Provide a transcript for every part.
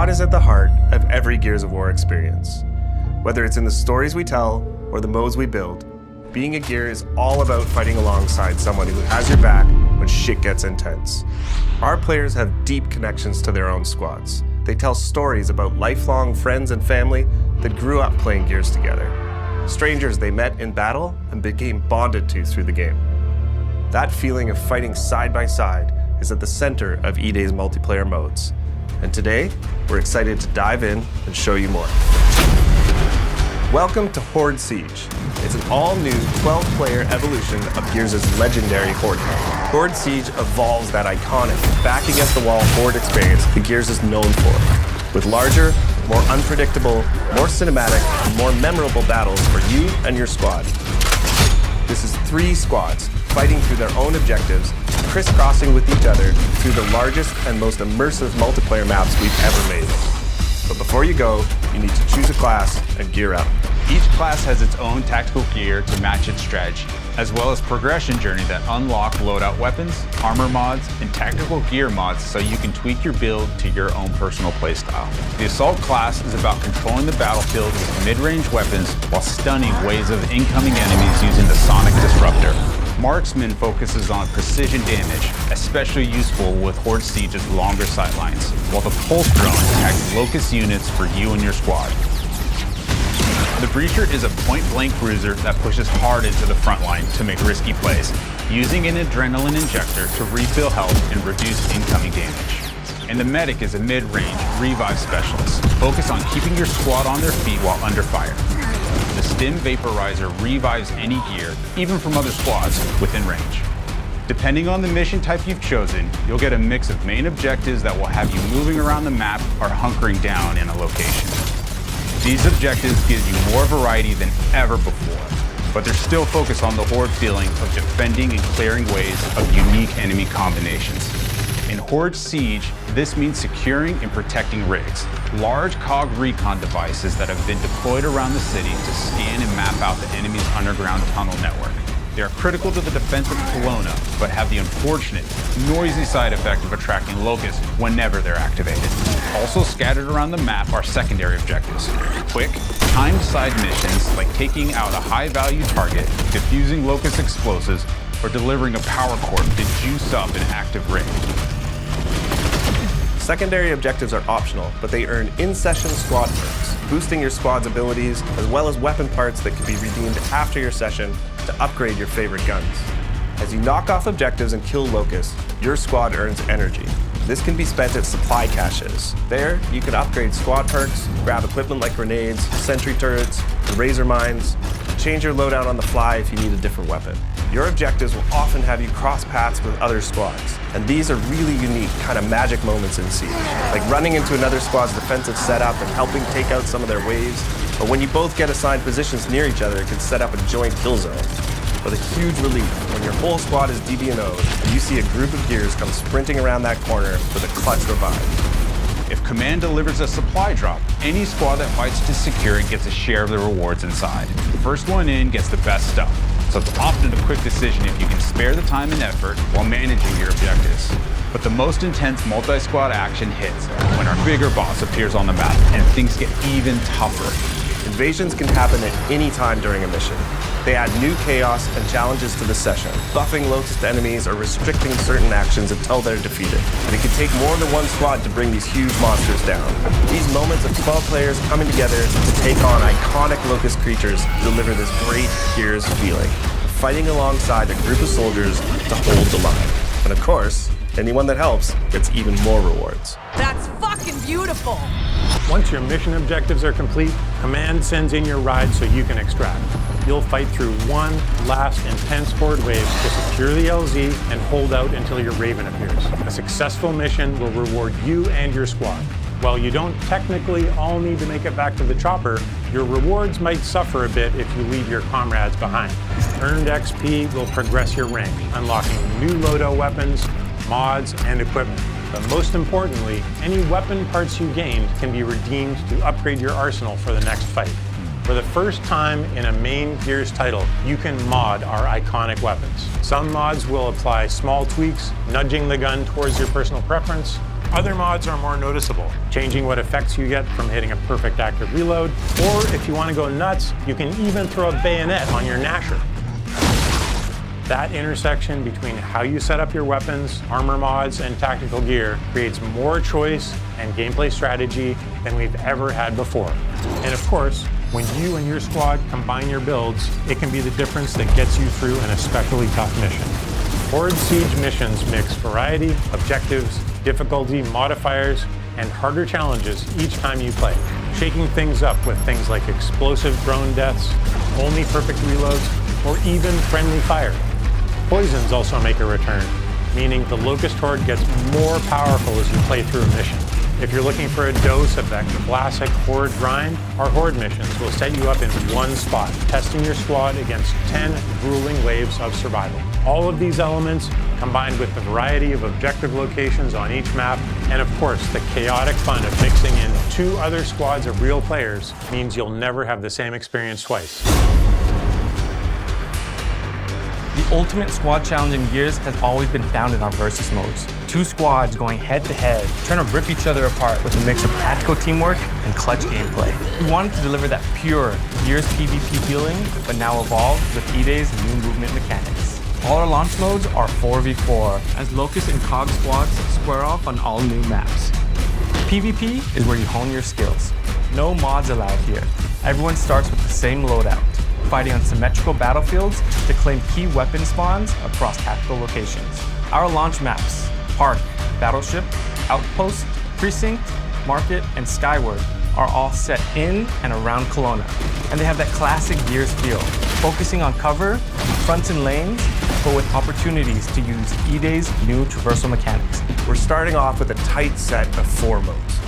squad is at the heart of every Gears of War experience. Whether it's in the stories we tell or the modes we build, being a Gear is all about fighting alongside someone who has your back when shit gets intense. Our players have deep connections to their own squads. They tell stories about lifelong friends and family that grew up playing Gears together. Strangers they met in battle and became bonded to through the game. That feeling of fighting side by side is at the center of E-Day's multiplayer modes. And today, we're excited to dive in and show you more. Welcome to Horde Siege. It's an all-new 12-player evolution of Gears' legendary Horde mode. Horde Siege evolves that iconic, back-against-the-wall Horde experience that Gears is known for, with larger, more unpredictable, more cinematic, and more memorable battles for you and your squad. This is 3 squads fighting through their own objectives, crisscrossing with each other through the largest and most immersive multiplayer maps we've ever made. But before you go, you need to choose a class and gear up. Each class has its own tactical gear to match its strategy, as well as progression journey that unlock loadout weapons, armor mods, and tactical gear mods so you can tweak your build to your own personal playstyle. The Assault class is about controlling the battlefield with mid-range weapons while stunning waves of incoming enemies using the Sonic Disruptor. Marksman focuses on precision damage, especially useful with Horde Siege's longer sightlines, while the Pulse Drone attacks Locust units for you and your squad. The Breacher is a point-blank cruiser that pushes hard into the front line to make risky plays, using an adrenaline injector to refill health and reduce incoming damage. And the Medic is a mid-range revive specialist, focused on keeping your squad on their feet while under fire. The Stim Vaporizer revives any gear, even from other squads, within range. Depending on the mission type you've chosen, you'll get a mix of main objectives that will have you moving around the map or hunkering down in a location. These objectives give you more variety than ever before, but they're still focused on the Horde feeling of defending and clearing waves of unique enemy combinations. In Horde Siege, this means securing and protecting rigs, large COG recon devices that have been deployed around the city to scan and map out the enemy's underground tunnel network. They are critical to the defense of Kelowna, but have the unfortunate, noisy side effect of attracting locusts whenever they're activated. Also scattered around the map are secondary objectives. Quick, timed side missions like taking out a high-value target, defusing locust explosives, or delivering a power cord to juice up an active rig. Secondary objectives are optional, but they earn in-session squad perks, boosting your squad's abilities, as well as weapon parts that can be redeemed after your session to upgrade your favorite guns. As you knock off objectives and kill locusts, your squad earns energy. This can be spent at supply caches. There, you can upgrade squad perks, grab equipment like grenades, sentry turrets, and razor mines, change your loadout on the fly if you need a different weapon. Your objectives will often have you cross paths with other squads, and these are really unique kind of magic moments in Siege, like running into another squad's defensive setup and helping take out some of their waves, or when you both get assigned positions near each other, it can set up a joint kill zone. But a huge relief when your whole squad is DB&O'd and you see a group of Gears come sprinting around that corner with a clutch revive. If Command delivers a supply drop, any squad that fights to secure it gets a share of the rewards inside. The first one in gets the best stuff, so it's often a quick decision if you can spare the time and effort while managing your objectives. But the most intense multi-squad action hits when our bigger boss appears on the map and things get even tougher. Invasions can happen at any time during a mission. They add new chaos and challenges to the session, buffing Locust enemies or restricting certain actions until they're defeated. And it can take more than one squad to bring these huge monsters down. These moments of 12 players coming together to take on iconic Locust creatures deliver this great Gears feeling, fighting alongside a group of soldiers to hold the line. And of course, anyone that helps gets even more rewards. That's fucking beautiful! Once your mission objectives are complete, Command sends in your ride so you can extract. You'll fight through one last intense Horde wave to secure the LZ and hold out until your Raven appears. A successful mission will reward you and your squad. While you don't technically all need to make it back to the chopper, your rewards might suffer a bit if you leave your comrades behind. Earned XP will progress your rank, unlocking new loadout weapons, mods, and equipment. But most importantly, any weapon parts you gained can be redeemed to upgrade your arsenal for the next fight. For the first time in a main Gears title, you can mod our iconic weapons. Some mods will apply small tweaks, nudging the gun towards your personal preference. Other mods are more noticeable, changing what effects you get from hitting a perfect active reload, or if you want to go nuts, you can even throw a bayonet on your Nasher. That intersection between how you set up your weapons, armor mods, and tactical gear creates more choice and gameplay strategy than we've ever had before. And of course, when you and your squad combine your builds, it can be the difference that gets you through an especially tough mission. Horde Siege missions mix variety, objectives, difficulty, modifiers, and harder challenges each time you play, shaking things up with things like explosive drone deaths, only perfect reloads, or even friendly fire. Poisons also make a return, meaning the Locust Horde gets more powerful as you play through a mission. If you're looking for a dose of that classic Horde grind, our Horde missions will set you up in one spot, testing your squad against 10 grueling waves of survival. All of these elements, combined with the variety of objective locations on each map, and of course the chaotic fun of mixing in 2 other squads of real players, means you'll never have the same experience twice. The ultimate squad challenge in Gears has always been found in our versus modes. 2 squads going head to head, trying to rip each other apart with a mix of tactical teamwork and clutch gameplay. We wanted to deliver that pure Gears PvP feeling, but now evolved with E-Day's new movement mechanics. All our launch modes are 4v4, as Locust and Cog squads square off on all new maps. PvP is where you hone your skills. No mods allowed here. Everyone starts with the same loadout, fighting on symmetrical battlefields to claim key weapon spawns across tactical locations. Our launch maps, Park, Battleship, Outpost, Precinct, Market, and Skyward, are all set in and around Kelowna. And they have that classic Gears feel, focusing on cover, fronts and lanes, but with opportunities to use E-Day's new traversal mechanics. We're starting off with a tight set of 4 modes.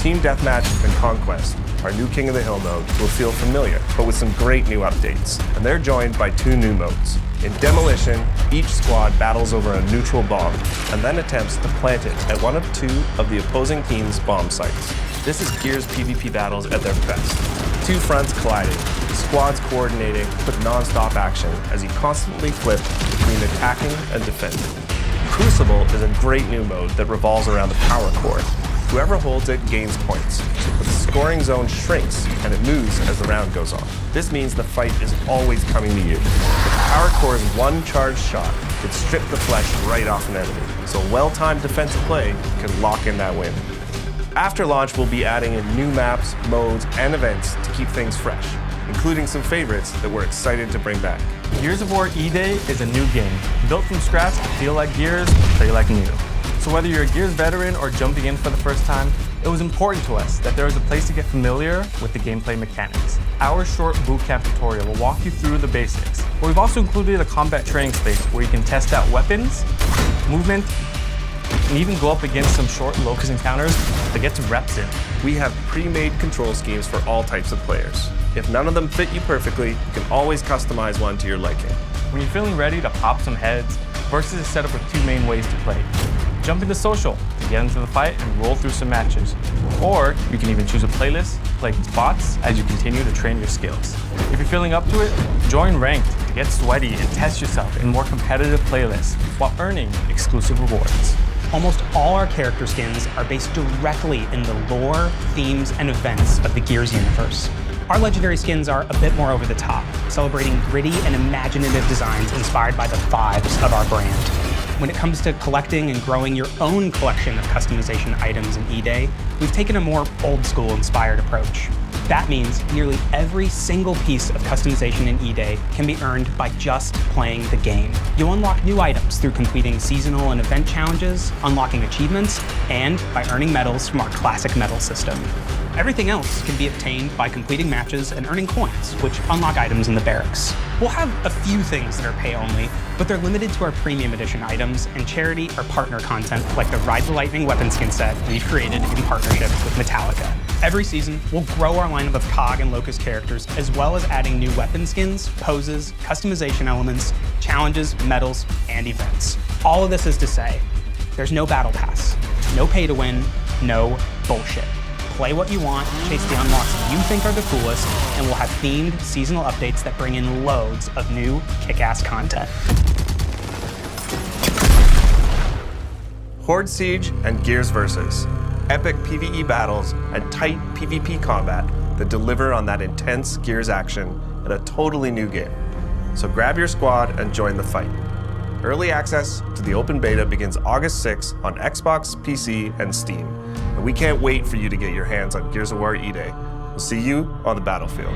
Team Deathmatch and Conquest, our new King of the Hill mode, will feel familiar, but with some great new updates. And they're joined by 2 new modes. In Demolition, each squad battles over a neutral bomb, and then attempts to plant it at one of 2 of the opposing team's bomb sites. This is Gears PvP battles at their best. 2 fronts colliding, squads coordinating with non-stop action as you constantly flip between attacking and defending. Crucible is a great new mode that revolves around the power core. Whoever holds it gains points, but the scoring zone shrinks and it moves as the round goes on. This means the fight is always coming to you. The power core's one charged shot could strip the flesh right off an enemy, so well-timed defensive play can lock in that win. After launch, we'll be adding in new maps, modes, and events to keep things fresh, including some favorites that we're excited to bring back. Gears of War E-Day is a new game, built from scratch to feel like Gears, play like new. So whether you're a Gears veteran or jumping in for the first time, it was important to us that there was a place to get familiar with the gameplay mechanics. Our short bootcamp tutorial will walk you through the basics, but we've also included a combat training space where you can test out weapons, movement, and even go up against some short Locust encounters to get some reps in. We have pre-made control schemes for all types of players. If none of them fit you perfectly, you can always customize one to your liking. When you're feeling ready to pop some heads, Versus is set up with 2 main ways to play. Jump into social to get into the fight and roll through some matches. Or you can even choose a playlist, play against bots as you continue to train your skills. If you're feeling up to it, join Ranked to get sweaty and test yourself in more competitive playlists while earning exclusive rewards. Almost all our character skins are based directly in the lore, themes, and events of the Gears universe. Our legendary skins are a bit more over the top, celebrating gritty and imaginative designs inspired by the vibes of our brand. When it comes to collecting and growing your own collection of customization items in E-Day, we've taken a more old-school inspired approach. That means nearly every single piece of customization in E-Day can be earned by just playing the game. You'll unlock new items through completing seasonal and event challenges, unlocking achievements, and by earning medals from our classic medal system. Everything else can be obtained by completing matches and earning coins, which unlock items in the barracks. We'll have a few things that are pay-only, but they're limited to our premium edition items and charity or partner content like the Ride the Lightning weapon skin set we've created in partnership with Metallica. Every season, we'll grow our lineup of COG and Locust characters, as well as adding new weapon skins, poses, customization elements, challenges, medals, and events. All of this is to say, there's no battle pass, no pay to win, no bullshit. Play what you want, chase the unlocks you think are the coolest, and we'll have themed seasonal updates that bring in loads of new kick-ass content. Horde Siege and Gears Versus. Epic PvE battles and tight PvP combat that deliver on that intense Gears action in a totally new game. So grab your squad and join the fight. Early access to the open beta begins August 6th on Xbox, PC, and Steam. And we can't wait for you to get your hands on Gears of War E-Day. We'll see you on the battlefield.